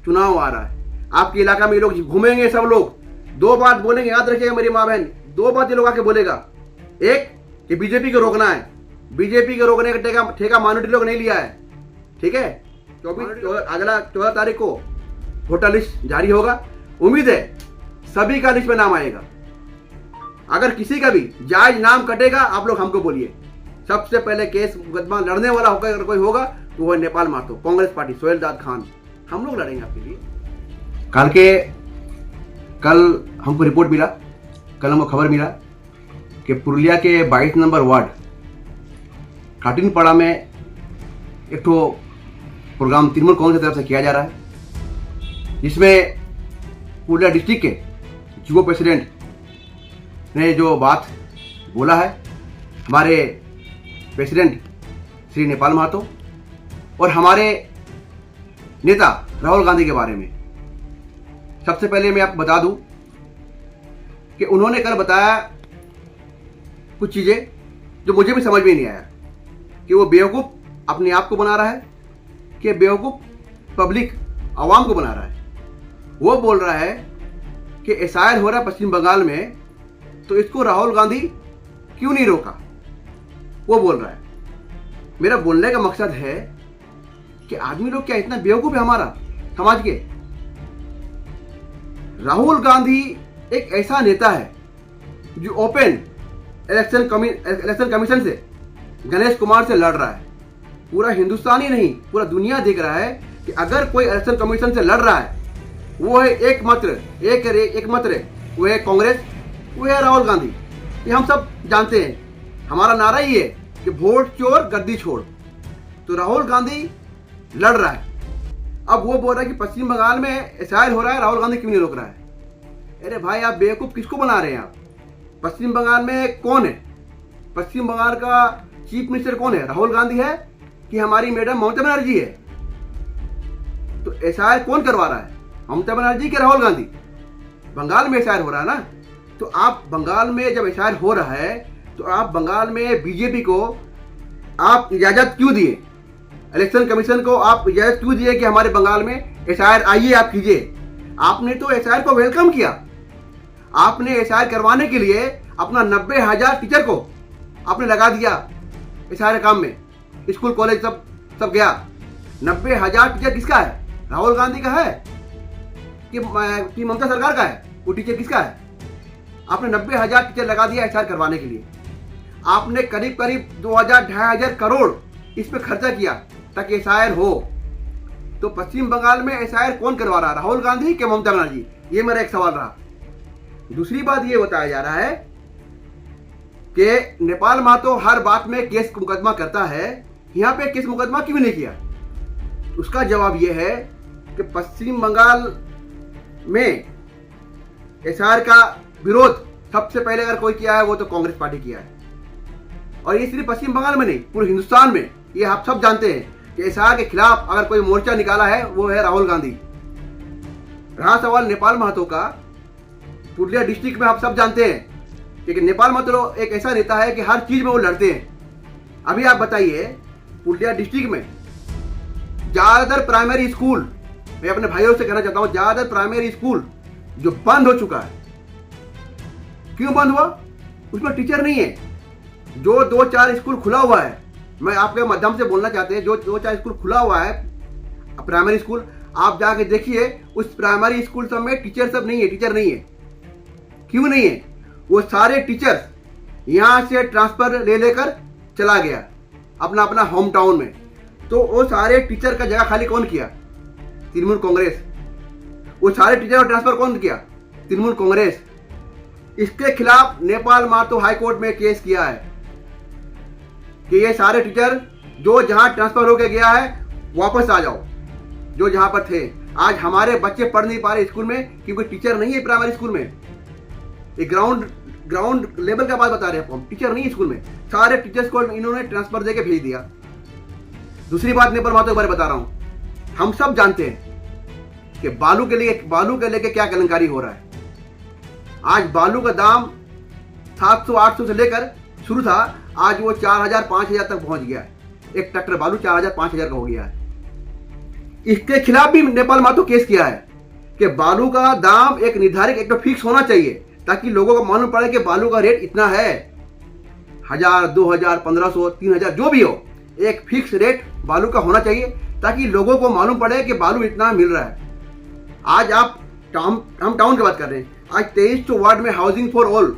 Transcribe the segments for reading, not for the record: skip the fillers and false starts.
चुनाव आ रहा है, आपके इलाका में ये लोग घूमेंगे, सब लोग दो बात बोलेंगे, याद रखिएगा मेरी माँ बहन, दो बात ये लोग आके बोलेगा। एक कि बीजेपी को रोकना है, बीजेपी के रोकने का ठेका माइनॉरिटी लोग नहीं लिया है, ठीक है। 14 तारीख को वोटर लिस्ट जारी होगा, उम्मीद है सभी का लिस्ट में नाम आएगा। अगर किसी का भी जायज नाम कटेगा, आप लोग हमको बोलिए। सबसे पहले केस मुकदमा लड़ने वाला होगा अगर कोई होगा तो वो है नेपाल महतो, कांग्रेस पार्टी, सोहेल दाद खान, हम लोग लड़ेंगे आपके लिए। कल हमको रिपोर्ट मिला, कल हमको खबर मिला कि पुरुलिया के 22 नंबर वार्ड काटिनपाड़ा में एक तो प्रोग्राम तृणमूल कांग्रेस की तरफ से किया जा रहा है, जिसमें पुरुलिया डिस्ट्रिक्ट के युवा प्रेसिडेंट ने जो बात बोला है, हमारे प्रेसिडेंट श्री नेपाल महतो और हमारे नेता राहुल गांधी के बारे में। सबसे पहले मैं आपको बता दूं कि उन्होंने कल बताया कुछ चीजें जो मुझे भी समझ में नहीं आया, कि वो बेवकूफ अपने आप को बना रहा है कि बेवकूफ पब्लिक आवाम को बना रहा है। वो बोल रहा है कि एसआईआर हो रहा है पश्चिम बंगाल में, तो इसको राहुल गांधी क्यों नहीं रोका, वो बोल रहा है। मेरा बोलने का मकसद है कि आदमी लोग क्या इतना बेवकूफ है हमारा समाज के। राहुल गांधी एक ऐसा नेता है जो ओपन इलेक्शन कमीशन से गणेश कुमार से लड़ रहा है। पूरा हिंदुस्तान ही नहीं, पूरा दुनिया देख रहा है कि अगर कोई इलेक्शन कमीशन से लड़ रहा है, वो है एकमात्र वो है कांग्रेस, वो है राहुल गांधी। ये हम सब जानते हैं, हमारा नारा ही है कि वोट चोर गद्दी छोड़। तो राहुल गांधी लड़ रहा है, अब वो बोल रहा है कि पश्चिम बंगाल में एसआईआर हो रहा है, राहुल गांधी क्यों नहीं रोक रहा है। अरे भाई, आप बेवकूफ किसको बना रहे हैं आप। पश्चिम बंगाल में कौन है, पश्चिम बंगाल का चीफ मिनिस्टर कौन है, राहुल गांधी है कि हमारी मैडम ममता बनर्जी है। तो एसआईआर कौन करवा रहा है, ममता बनर्जी के राहुल गांधी। बंगाल में एसआईआर हो रहा है ना, तो आप बंगाल में जब एसआईआर हो रहा है तो आप बंगाल में बीजेपी को आप इजाजत क्यों दिए, इलेक्शन कमीशन को आप इजाजत क्यों दिए कि हमारे बंगाल में एसआईआर आइए आप कीजिए। आपने तो एसआईआर को वेलकम किया, आपने एसआईआर करवाने के लिए अपना 90,000 टीचर को आपने लगा दिया एसआईआर काम में, स्कूल कॉलेज सब गया। 90,000 टीचर किसका है, राहुल गांधी का है कि ममता सरकार का है, वो टीचर किसका है। आपने 90,000 टीचर लगा दिया एसआईआर करवाने के लिए। आपने करीब 2,000-2,500 करोड़ इस पे खर्चा किया ताकि एसआईआर हो। तो पश्चिम बंगाल में एसआईआर कौन करवा रहा, राहुल गांधी के ममता बनर्जी, ये मेरा एक सवाल रहा। दूसरी बात ये बताया जा रहा है कि नेपाल महतो हर बात में केस मुकदमा करता है, यहां पे केस मुकदमा क्यों नहीं किया। उसका जवाब यह है कि पश्चिम बंगाल में एसआईआर का विरोध सबसे पहले अगर कोई किया है वो तो कांग्रेस पार्टी किया है। और ये सिर्फ पश्चिम बंगाल में नहीं, पूरे हिंदुस्तान में ये आप सब जानते हैं कि एसआईआर के खिलाफ अगर कोई मोर्चा निकाला है वो है राहुल गांधी। रहा सवाल नेपाल महतो का, पुरुलिया डिस्ट्रिक्ट में आप सब जानते हैं कि नेपाल महतो एक ऐसा नेता है कि हर चीज में वो लड़ते हैं। अभी आप बताइए, पुरुलिया डिस्ट्रिक्ट में ज्यादातर प्राइमरी स्कूल, मैं अपने भाइयों से कहना चाहता हूं, ज्यादातर प्राइमरी स्कूल जो बंद हो चुका है, क्यों बंद हुआ, उसमें टीचर नहीं है। जो 2-4 स्कूल खुला हुआ है, मैं आपके माध्यम से बोलना चाहते हैं, जो 2-4 स्कूल खुला हुआ है प्राइमरी स्कूल, आप जाके देखिए उस प्राइमरी स्कूल सब में टीचर नहीं है। क्यों नहीं है, वो सारे टीचर्स यहां से ट्रांसफर लेकर चला गया अपना होम टाउन में। तो वो सारे टीचर का जगह खाली कौन किया, तृणमूल कांग्रेस। वो सारे टीचर का ट्रांसफर कौन किया, तृणमूल कांग्रेस। इसके खिलाफ नेपाल महतो हाई कोर्ट में केस किया है कि ये सारे टीचर जो जहां ट्रांसफर होकर गया है वापस आ जाओ, जो जहां पर थे। आज हमारे बच्चे पढ़ नहीं पा रहे स्कूल में क्योंकि टीचर नहीं है प्राइमरी स्कूल में। ये ग्राउंड लेवल का बात बता रहे हैं, टीचर नहीं है स्कूल में। सारे टीचर्स को इन्होंने ट्रांसफर देके भेज दिया। दूसरी बात नेपाल महतो के बारे में बता रहा हूं, हम सब जानते हैं कि बालू के लेके क्या कलंकारी हो रहा है। आज बालू का दाम 700-800 से लेकर शुरू था, आज वो 4,000-5,000 तक पहुंच गया है। एक ट्रैक्टर बालू 4,000-5,000 का हो गया है। इसके खिलाफ भी नेपाल महतो केस किया है कि बालू का दाम एक निर्धारित एक तो फिक्स होना चाहिए ताकि लोगों को मालूम पड़े कि बालू का रेट इतना है, 1000, 2000, 1500, 3000 जो भी हो, एक फिक्स रेट बालू का होना चाहिए ताकि लोगों को मालूम पड़े कि बालू इतना मिल रहा है। आज आप हम टाउन की बात कर रहे हैं, आज 23 वार्ड में हाउसिंग फॉर ऑल,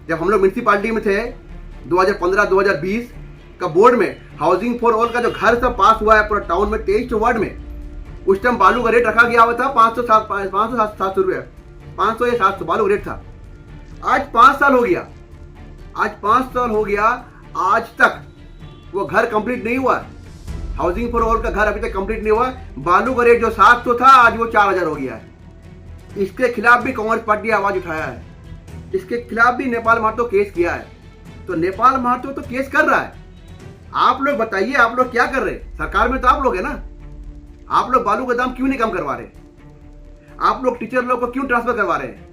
जब हम लोग म्यूनसिपालिटी में थे 2015-2020 का बोर्ड में हाउसिंग फॉर ऑल का जो घर सब पास हुआ है पूरा टाउन में 23 वार्ड में, उस टाइम बालू का रेट रखा गया हुआ था 500-700 रुपये, 500 या 700 बालू रेट था। आज 5 साल हो गया, आज 5 साल हो गया, आज तक वो घर कंप्लीट नहीं हुआ। हाउसिंग फॉर ऑल का घर अभी तक कंप्लीट नहीं हुआ। बालू का रेट जो 700 था आज वो 4000 हो गया है। इसके खिलाफ भी कांग्रेस पार्टी आवाज उठाया है, इसके खिलाफ भी नेपाल महतो केस किया है। तो नेपाल महतो तो केस कर रहा है। आप लोग बताइए, आप लोग क्या कर रहे हैं? सरकार में तो आप लोग है ना, आप लोग बालू का दाम क्यों नहीं कम करवा रहे? आप लोग टीचर लोग को क्यों ट्रांसफर करवा रहे हैं?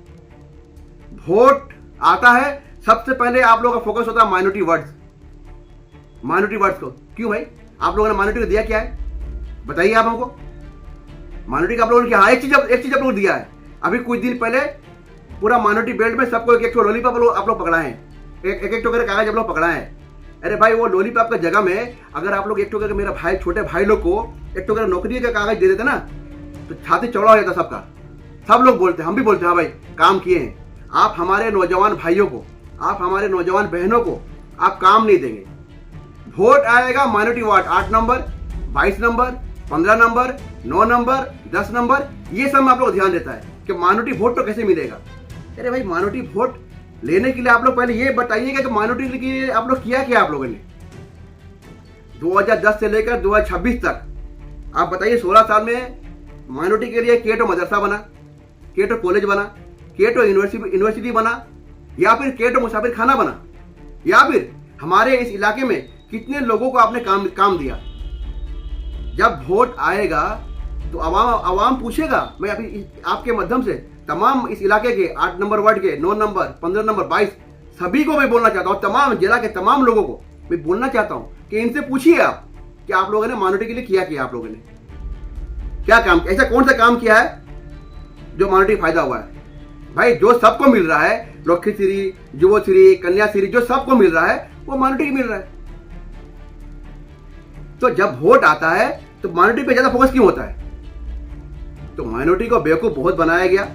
वोट आता है सबसे पहले आप लोगों का फोकस होता है माइनॉरिटी वर्ड्स को। क्यों भाई? आप लोगों ने माइनॉरिटी को दिया क्या है? बताइए आप हमको। माइनॉरिटी का आप लोगों ने क्या? एक चीज आप लोग दिया है। अभी कुछ दिन पहले पूरा माइनॉरिटी बेल्ट में सबको एक लॉलीपॉप आप लोग पकड़ाए हैं, एक टोकर कागज आप लोग पकड़ाए हैं। अरे भाई, वो लॉलीपॉप का जगह में अगर आप लोग एक टोकर मेरा भाई, छोटे भाई लोग को एक टोकर नौकरी का कागज दे देते ना तो छाती चौड़ा हो जाता सबका। सब लोग बोलते, हम भी बोलते हैं हाँ भाई काम किए हैं। आप हमारे नौजवान भाइयों को, आप हमारे नौजवान बहनों को आप काम नहीं देंगे। वोट आएगा minority ward 8 number, 22 number, 15 number, 9 number, 10 number, ये सब में आप लोग ध्यान देता है कि माइनॉरिटी वोट तो कैसे मिलेगा। अरे भाई, माइनॉरिटी वोट लेने के लिए आप लोग पहले ये बताइएगा कि माइनॉरिटी के लिए आप लोग किया क्या आप लोगों ने 2010 से लेकर 2026 तक। आप बताइए 16 साल में माइनॉरिटी के लिए केटो मदरसा बना, केटो कॉलेज बना, केटो यूनिवर्सिटी बना, या फिर केटो मुसाफिर खाना बना, या फिर हमारे इस इलाके में कितने लोगों को आपने काम दिया। जब वोट आएगा तो आवाम पूछेगा। मैं अभी आपके माध्यम से तमाम इस इलाके के 8 नंबर वार्ड के, 9 नंबर, 15 नंबर, 22 सभी को मैं बोलना चाहता हूँ, तमाम जिला के तमाम लोगों को मैं बोलना चाहता हूँ कि इनसे पूछिए आप कि आप लोगों ने माइनॉरिटी के लिए किया आप लोगों ने क्या काम, ऐसा कौन सा काम किया है जो माइनॉरिटी फायदा हुआ है। भाई, जो सबको मिल रहा है, लक्ष्मीश्री, युवश्री, कन्याश्री, जो सबको मिल रहा है वो माइनॉरिटी को मिल रहा है। तो जब वोट आता है तो माइनॉरिटी पे ज्यादा फोकस क्यों होता है? तो माइनॉरिटी को बेवकूफ बहुत बनाया गया,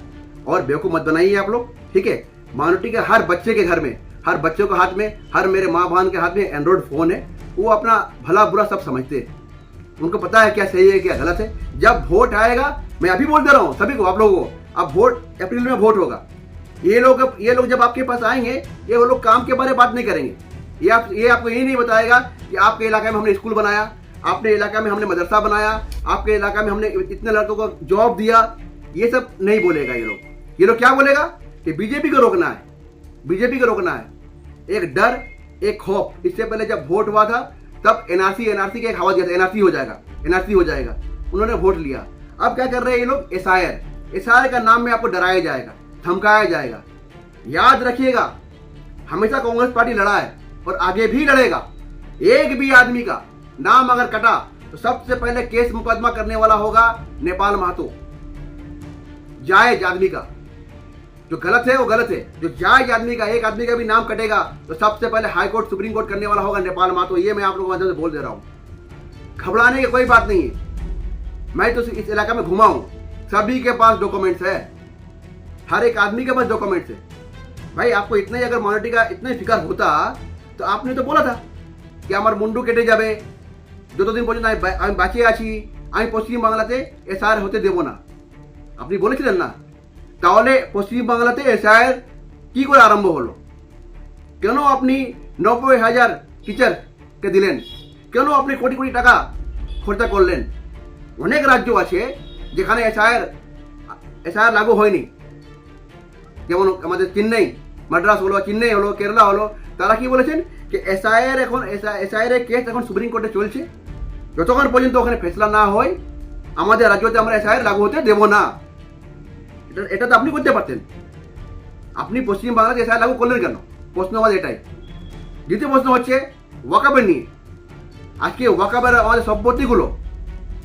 और बेवकूफ मत बनाइए आप लोग, ठीक है। माइनॉरिटी के हर बच्चे के घर में, हर बच्चों के हाथ में, हर मेरे माँ बहन के हाथ में एंड्रॉइड फोन है। वो अपना भला बुरा सब समझते हैं, उनको पता है क्या सही है क्या गलत है। जब वोट आएगा, मैं अभी बोल दे रहा हूँ सभी को, आप लोगों को, अब वोट अप्रैल में वोट होगा। ये लोग जब आपके पास आएंगे, ये वो लोग काम के बारे में बात नहीं करेंगे। ये आपको यही नहीं बताएगा कि आपके इलाके में हमने स्कूल बनाया, आपके इलाके में हमने मदरसा बनाया, आपके इलाके में हमने इतने लड़कों को जॉब दिया। ये सब नहीं बोलेगा ये लोग क्या बोलेगा कि बीजेपी को रोकना है, बीजेपी को रोकना है। एक डर, एक खौफ। इससे पहले जब वोट हुआ था तब एनआरसी का एक हवा दिया था, एनआरसी हो जाएगा, उन्होंने वोट लिया। अब क्या कर रहे हैं ये लोग? एसआईआर का नाम में आपको डराया जाएगा, धमकाया जाएगा। याद रखिएगा, हमेशा कांग्रेस पार्टी लड़ा है और आगे भी लड़ेगा। एक भी आदमी का नाम अगर कटा तो सबसे पहले केस मुकदमा करने वाला होगा नेपाल महतो। जायज आदमी का, जो गलत है वो गलत है, जो जायज आदमी का, एक आदमी का भी नाम कटेगा तो सबसे पहले हाई कोर्ट, सुप्रीम कोर्ट करने वाला होगा नेपाल महतो। ये मैं आप लोगों को बोल दे रहा हूं, घबराने की कोई बात नहीं है। मैं तो इस इलाका में घुमा हूं, सभी के पास डॉक्यूमेंट्स है, हर एक आदमी के पास डॉक्यूमेंट्स है। भाई, आपको इतना ही अगर माइनॉरिटी का इतना ही फिक्र होता तो आपने तो बोला था कि हमारे मुंडू केटे जाबे, जो दिन পর্যন্ত আমি বাঁচিয়ে আছি, আমি পশ্চিম বাংলাতে এসআইআর হতে দেব না, আপনি বলেছিলেন না? তাহলে পশ্চিম বাংলাতে এসআইআর কি করে আরম্ভ হলো? কেন আপনি 90,000 টিচারকে দিলেন? কেন আপনি কোটি কোটি টাকা খরচা করলেন? অনেক রাজ্য আছে যেখানে এসআইআর লাগু হয়নি, যেমন আমাদের চেন্নাই, মাদ্রাস হলো, চেন্নাই হলো, কেরালা হলো। তারা কি বলেছেন कि এসআইআর কেস এখন সুপ্রিম কোর্টে চলছে, যতক্ষণ পর্যন্ত ওখানে ফেসলা না হয় আমাদের রাজ্যতে আমরা এসআইআর লাগু হতে দেব না। এটা তো আপনি করতে পারতেন, আপনি পশ্চিম বাংলাতে এসআইআর লাগু করলেন কেন? প্রশ্ন আমাদের এটাই। দ্বিতীয় প্রশ্ন হচ্ছে ওয়াকাবের নিয়ে। আজকে ওয়াকাবের আমাদের সম্পত্তিগুলো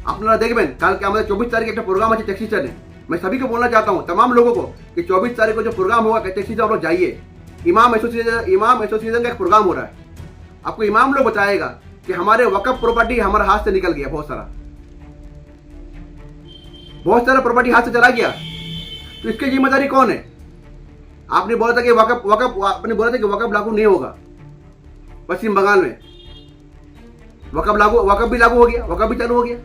আপনারা দেখবেন কালকে আমাদের 24 तारीख একটা प्रोग्राम আছে टैक्सी स्टैंड। मैं सभी को बोलना चाहता हूँ, तमाम लोगों को, कि 24 तारीख को जो प्रोग्राम होगा टैक्सी से आप लोग जाइए। इमाम एसोसिएशन का एक प्रोग्राम हो रहा है। आपको इमाम लोग बताएगा कि हमारे वक़्फ़ प्रॉपर्टी हमारे हाथ से निकल गया, बहुत सारा प्रॉपर्टी हाथ से चला गया। तो इसकी जिम्मेदारी कौन है? आपने बोला था कि वक़्फ़ लागू नहीं होगा पश्चिम बंगाल में। वक़्फ़ भी लागू हो गया, वक़्फ़ भी चालू हो गया।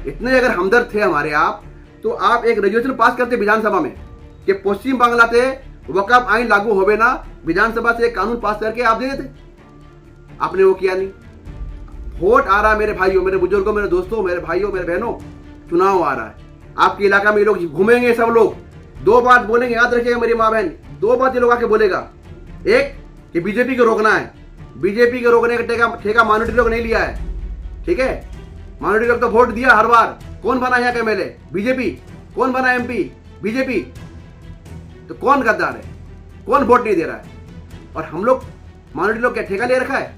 इतने अगर हमदर्द थे हमारे आप, तो आप एक रेजोल्यूशन पास करते विधानसभा में कि पश्चिम बांग्ला से वक़्फ़ आइन लागू होवे ना, विधानसभा से एक कानून पास करके आप दे देते। आपने वो किया नहीं। वोट आ रहा है मेरे भाइयों, मेरे बुजुर्गों, मेरे दोस्तों, मेरे भाइयों, मेरे बहनों, चुनाव आ रहा है। आपके इलाका में ये लोग घूमेंगे, सब लोग 2 बात बोलेंगे, याद रखिएगा मेरी माँ बहन, 2 बात ये लोग आके बोलेगा। एक कि बीजेपी को रोकना है, बीजेपी के रोकने का ठेका माइनॉरिटी लोग नहीं लिया है, ठीक है। माइनॉरिटी लोग तो वोट दिया हर बार। कौन बना यहाँ का एमएलए? बीजेपी। कौन बना एमपी? बीजेपी। तो कौन गद्दार है? कौन वोट नहीं दे रहा है? और हम लोग माइनॉरिटी लोग क्या ठेका ले रखा है?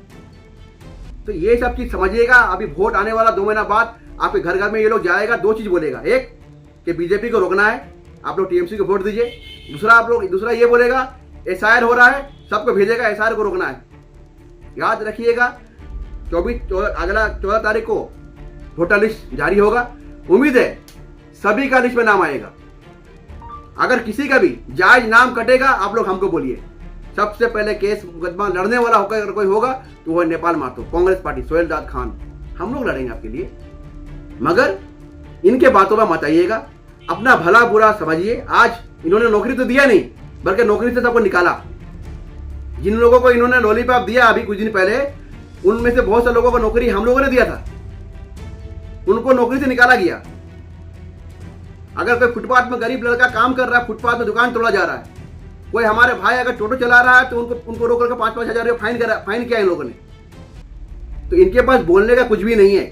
तो ये सब चीज समझिएगा। अभी वोट आने वाला 2 महीना बाद आपके घर घर में ये लोग जाएगा, 2 चीज बोलेगा। एक कि बीजेपी को रोकना है, आप लोग टीएमसी को वोट दीजिए। दूसरा ये बोलेगा एसआईआर हो रहा है, सबको भेजेगा, एसआईआर को रोकना है। याद रखिएगा 14 तारीख को वोटर लिस्ट जारी होगा। उम्मीद है सभी का लिस्ट में नाम आएगा। अगर किसी का भी जायज नाम कटेगा, आप लोग हमको बोलिए। सबसे पहले केस मुकदमा लड़ने वाला होकर अगर कोई होगा तो वह नेपाल मातो कांग्रेस पार्टी सोहेल दाद खान, हम लोग लड़ेंगे आपके लिए। मगर इनके बातों में मत आइएगा, अपना भला बुरा समझिए। आज इन्होंने नौकरी तो दिया नहीं, बल्कि नौकरी से सबको निकाला। जिन लोगों को इन्होंने लॉलीपॉप दिया अभी कुछ दिन पहले, उनमें से बहुत से लोगों को नौकरी हम लोगों ने दिया था, उनको नौकरी से निकाला गया। अगर कोई फुटपाथ में गरीब लड़का काम कर रहा है, फुटपाथ में दुकान तोड़ा जा रहा है, कोई हमारे भाई अगर टोटो चला रहा है तो उनको रोक करके 5-5 हजार रुपये फाइन किया इन लोगों ने। तो इनके पास बोलने का कुछ भी नहीं है।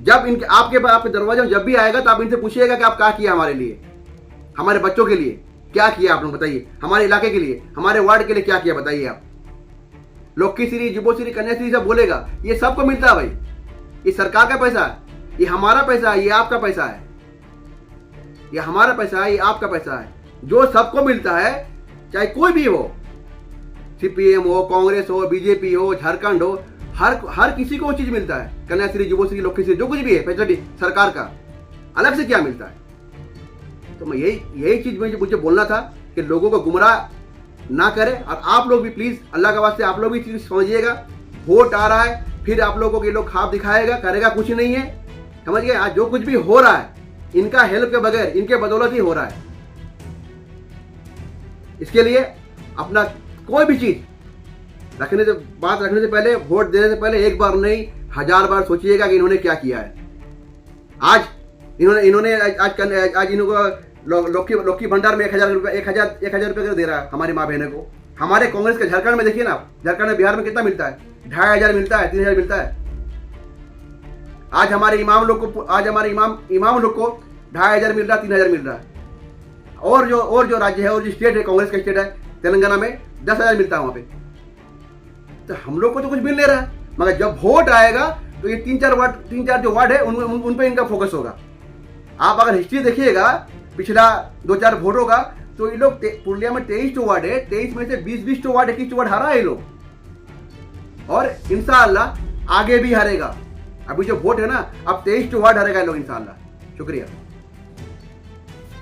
जब आपके दरवाजे में जब भी आएगा तो आप इनसे पूछिएगा कि आप क्या किया हमारे लिए, हमारे बच्चों के लिए क्या किया आप लोग बताइए, हमारे इलाके के लिए, हमारे वार्ड के लिए क्या किया बताइए आप। लक्ष्मीश्री, जुबोश्री, कन्याश्री सब बोलेगा, ये सबको मिलता है भाई। ये सरकार का पैसा है, ये हमारा पैसा है, ये आपका पैसा है। ये हमारा पैसा है, ये आपका पैसा है, जो सबको मिलता है, चाहे कोई भी हो, सीपीएम हो, कांग्रेस हो, बीजेपी हो, झारखंड हो, हर किसी को वो चीज मिलता है। कन्याश्री, जुबोश्री, लक्ष्मीश्री, जो कुछ भी है फैसिलिटी सरकार का, अलग से क्या मिलता है। तो मैं यही चीज मुझे बोलना था कि लोगों को गुमराह ना करें। और आप लोग भी प्लीज अल्लाह के वास्ते आप लोग भी चीज समझिएगा। वोट आ रहा है, फिर आप लोगों को ये लोग खाब दिखाएगा, करेगा कुछ नहीं है, समझ गए। आज जो कुछ भी हो रहा है इनका हेल्प के बगैर, इनके बदौलत ही हो रहा है। इसके लिए अपना कोई भी चीज रखने से पहले, वोट देने से पहले एक बार नहीं 1000 बार सोचिएगा कि इन्होंने क्या किया है। आज इन्होंने आज इनको लौकी भंडार में 1000 रुपये दे रहा है हमारी माँ बहनों को। हमारे कांग्रेस के झारखंड में देखिए ना, झारखंड में, बिहार में कितना मिलता है? 2500 मिलता है, 3000 मिलता है। आज हमारे इमाम लोग को 2500 मिल रहा है, 3000 मिल रहा है। और जो राज्य है और जो स्टेट है, कांग्रेस का स्टेट है तेलंगाना में, 10,000 मिलता है वहां पे। तो हम लोग को तो कुछ मिल नहीं रहा है। मगर जब वोट आएगा तो ये 3-4 जो वार्ड है उन पे इनका फोकस होगा। आप अगर हिस्ट्री देखिएगा पिछला 2-4 वोटों का, तो ये लोग पुरुलिया में 23 वार्ड है, 23 में से 20 वार्ड 21 वार्ड हारा है ये लोग। और इंशाअल्लाह आगे भी हारेगा। अभी जो वोट है ना, अब 23 वार्ड हारेगा ये लोग इंशाअल्लाह। शुक्रिया।